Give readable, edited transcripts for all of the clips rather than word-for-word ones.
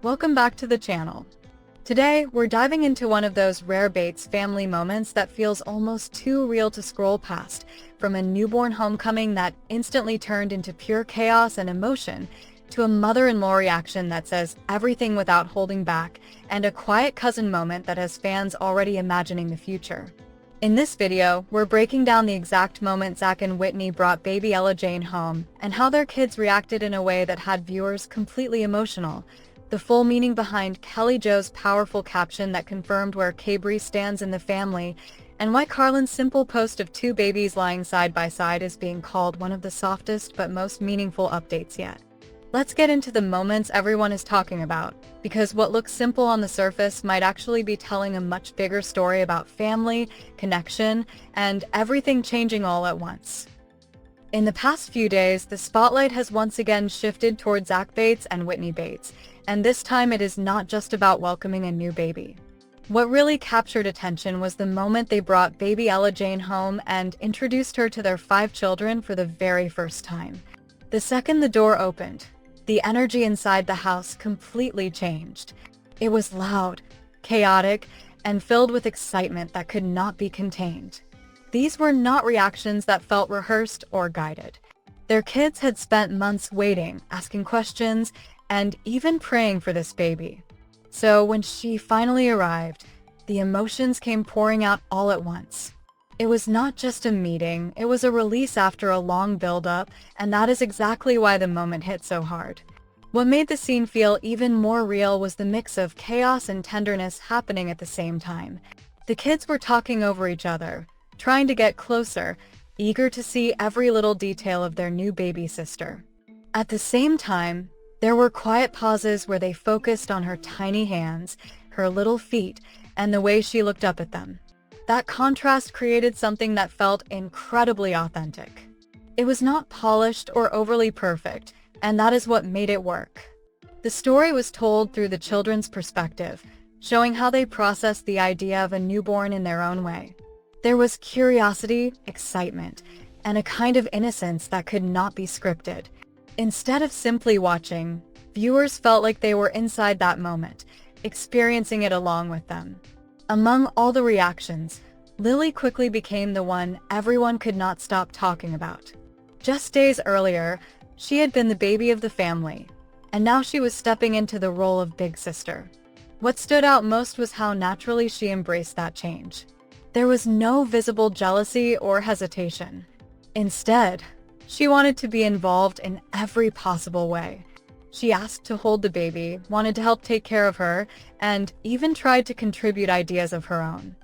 Welcome back to the channel. Today, we're diving into one of those rare Bates family moments that feels almost too real to scroll past, from a newborn homecoming that instantly turned into pure chaos and emotion, to a mother-in-law reaction that says everything without holding back, and a quiet cousin moment that has fans already imagining the future. In this video, we're breaking down the exact moment Zach and Whitney brought baby Ella Jane home, and how their kids reacted in a way that had viewers completely emotional. The full meaning behind Kelly Jo's powerful caption that confirmed where Cabri stands in the family, and why Carlin's simple post of two babies lying side by side is being called one of the softest but most meaningful updates yet. Let's get into the moments everyone is talking about, because what looks simple on the surface might actually be telling a much bigger story about family, connection, and everything changing all at once. In the past few days, the spotlight has once again shifted toward Zach Bates and Whitney Bates, and this time it is not just about welcoming a new baby. What really captured attention was the moment they brought baby Ella Jane home and introduced her to their 5 children for the very first time. The second the door opened, the energy inside the house completely changed. It was loud, chaotic, and filled with excitement that could not be contained. These were not reactions that felt rehearsed or guided. Their kids had spent months waiting, asking questions, and even praying for this baby. So when she finally arrived, the emotions came pouring out all at once. It was not just a meeting, it was a release after a long build-up, and that is exactly why the moment hit so hard. What made the scene feel even more real was the mix of chaos and tenderness happening at the same time. The kids were talking over each other, trying to get closer, eager to see every little detail of their new baby sister. At the same time, there were quiet pauses where they focused on her tiny hands, her little feet, and the way she looked up at them. That contrast created something that felt incredibly authentic. It was not polished or overly perfect, and that is what made it work. The story was told through the children's perspective, showing how they processed the idea of a newborn in their own way. There was curiosity, excitement, and a kind of innocence that could not be scripted. Instead of simply watching, viewers felt like they were inside that moment, experiencing it along with them. Among all the reactions, Lily quickly became the one everyone could not stop talking about. Just days earlier, she had been the baby of the family, and now she was stepping into the role of big sister. What stood out most was how naturally she embraced that change. There was no visible jealousy or hesitation. Instead, she wanted to be involved in every possible way. She asked to hold the baby, wanted to help take care of her, and even tried to contribute ideas of her own.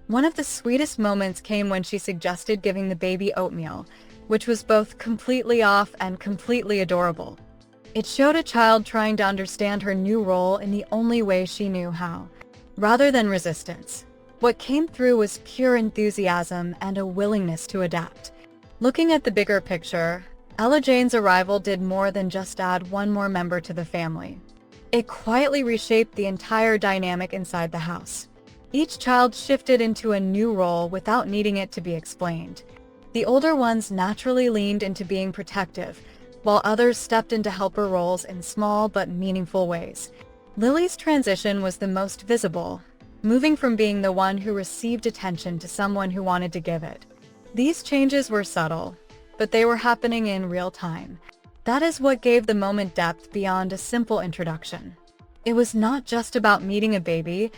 One of the sweetest moments came when she suggested giving the baby oatmeal, which was both completely off and completely adorable. It showed a child trying to understand her new role in the only way she knew how, rather than resistance. What came through was pure enthusiasm and a willingness to adapt. Looking at the bigger picture, Ella Jane's arrival did more than just add one more member to the family. It quietly reshaped the entire dynamic inside the house. Each child shifted into a new role without needing it to be explained. The older ones naturally leaned into being protective, while others stepped into helper roles in small but meaningful ways. Lily's transition was the most visible, moving from being the one who received attention to someone who wanted to give it. These changes were subtle, but they were happening in real time. That is what gave the moment depth beyond a simple introduction. It was not just about meeting a baby,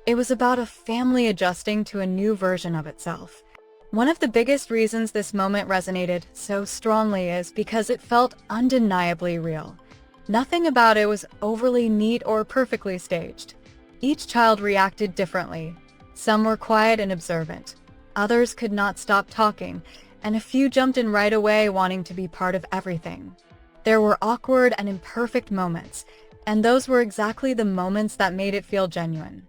it was about a family adjusting to a new version of itself. One of the biggest reasons this moment resonated so strongly is because it felt undeniably real. Nothing about it was overly neat or perfectly staged. Each child reacted differently. Some were quiet and observant. Others could not stop talking, and a few jumped in right away wanting to be part of everything. There were awkward and imperfect moments, and those were exactly the moments that made it feel genuine.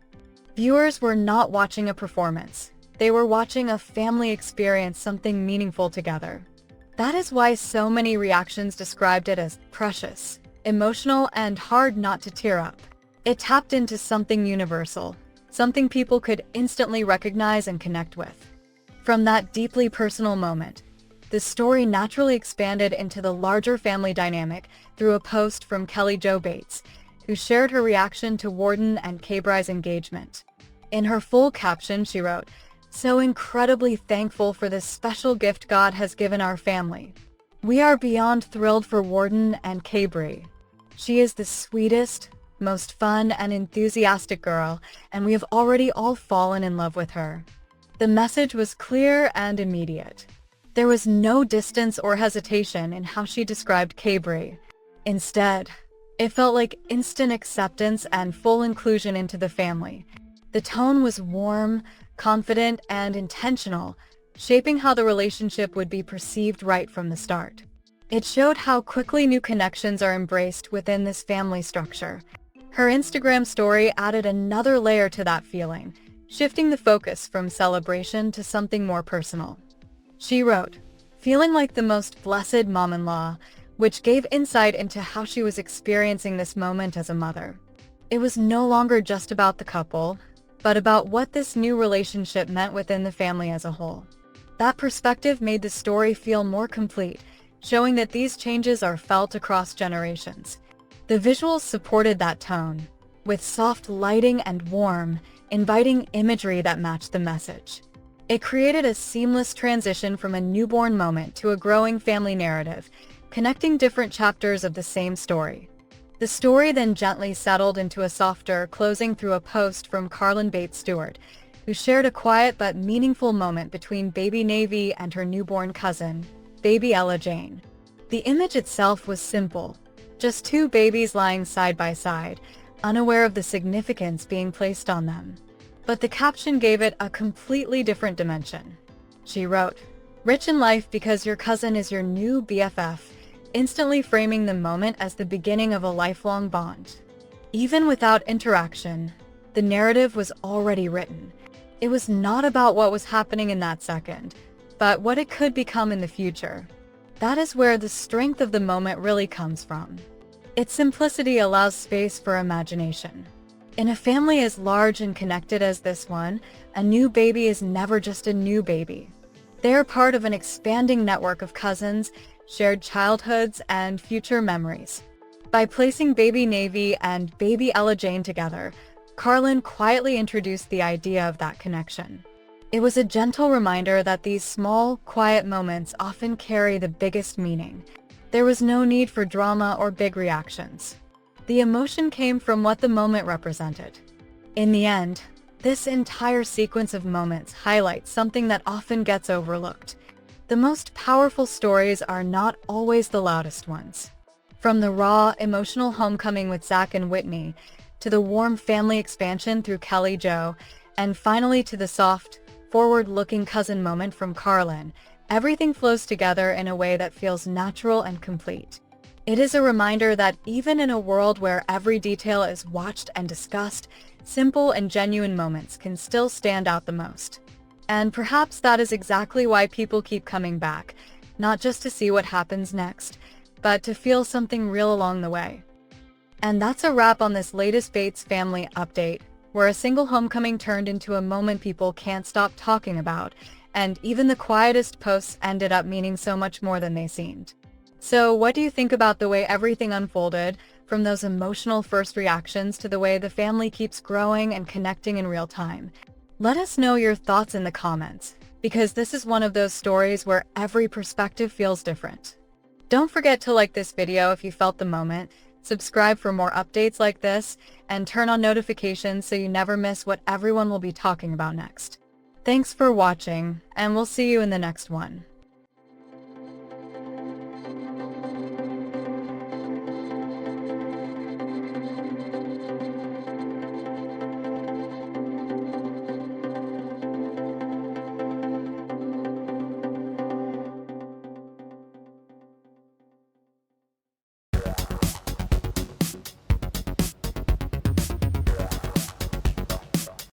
Viewers were not watching a performance. They were watching a family experience something meaningful together. That is why so many reactions described it as precious, emotional, and hard not to tear up. It tapped into something universal, something people could instantly recognize and connect with. From that deeply personal moment, the story naturally expanded into the larger family dynamic through a post from Kelly Jo Bates. who shared her reaction to Warden and Kbrai's engagement. In her full caption, she wrote, "So incredibly thankful for this special gift God has given our family. We are beyond thrilled for Warden and Kbrai. She is the sweetest, most fun and enthusiastic girl, and we have already all fallen in love with her." The message was clear and immediate. There was no distance or hesitation in how she described Kbrai. Instead, it felt like instant acceptance and full inclusion into the family. The tone was warm, confident, and intentional, shaping how the relationship would be perceived right from the start. It showed how quickly new connections are embraced within this family structure. Her Instagram story added another layer to that feeling, shifting the focus from celebration to something more personal. She wrote, "Feeling like the most blessed mom-in-law," which gave insight into how she was experiencing this moment as a mother. It was no longer just about the couple, but about what this new relationship meant within the family as a whole. That perspective made the story feel more complete, showing that these changes are felt across generations. The visuals supported that tone, with soft lighting and warm, inviting imagery that matched the message. It created a seamless transition from a newborn moment to a growing family narrative, connecting different chapters of the same story. The story then gently settled into a softer closing through a post from Carlin Bates Stewart, who shared a quiet but meaningful moment between baby Navy and her newborn cousin, baby Ella Jane. The image itself was simple, just two babies lying side by side, unaware of the significance being placed on them. But the caption gave it a completely different dimension. She wrote, "Rich in life because your cousin is your new BFF," instantly framing the moment as the beginning of a lifelong bond. Even without interaction, the narrative was already written. It was not about what was happening in that second, but what it could become in the future. That is where the strength of the moment really comes from. Its simplicity allows space for imagination. In a family as large and connected as this one, a new baby is never just a new baby. They are part of an expanding network of cousins, shared childhoods, and future memories. By placing baby Navy and baby Ella Jane together, Carlin quietly introduced the idea of that connection. It was a gentle reminder that these small, quiet moments often carry the biggest meaning. There was no need for drama or big reactions. The emotion came from what the moment represented. In the end, this entire sequence of moments highlights something that often gets overlooked. The most powerful stories are not always the loudest ones. From the raw, emotional homecoming with Zach and Whitney, to the warm family expansion through Kelly Jo, and finally to the soft, forward-looking cousin moment from Carlin, everything flows together in a way that feels natural and complete. It is a reminder that even in a world where every detail is watched and discussed, simple and genuine moments can still stand out the most. And perhaps that is exactly why people keep coming back, not just to see what happens next, but to feel something real along the way. And that's a wrap on this latest Bates family update, where a single homecoming turned into a moment people can't stop talking about, and even the quietest posts ended up meaning so much more than they seemed. So what do you think about the way everything unfolded, from those emotional first reactions to the way the family keeps growing and connecting in real time? Let us know your thoughts in the comments, because this is one of those stories where every perspective feels different. Don't forget to like this video if you felt the moment, subscribe for more updates like this, and turn on notifications so you never miss what everyone will be talking about next. Thanks for watching, and we'll see you in the next one.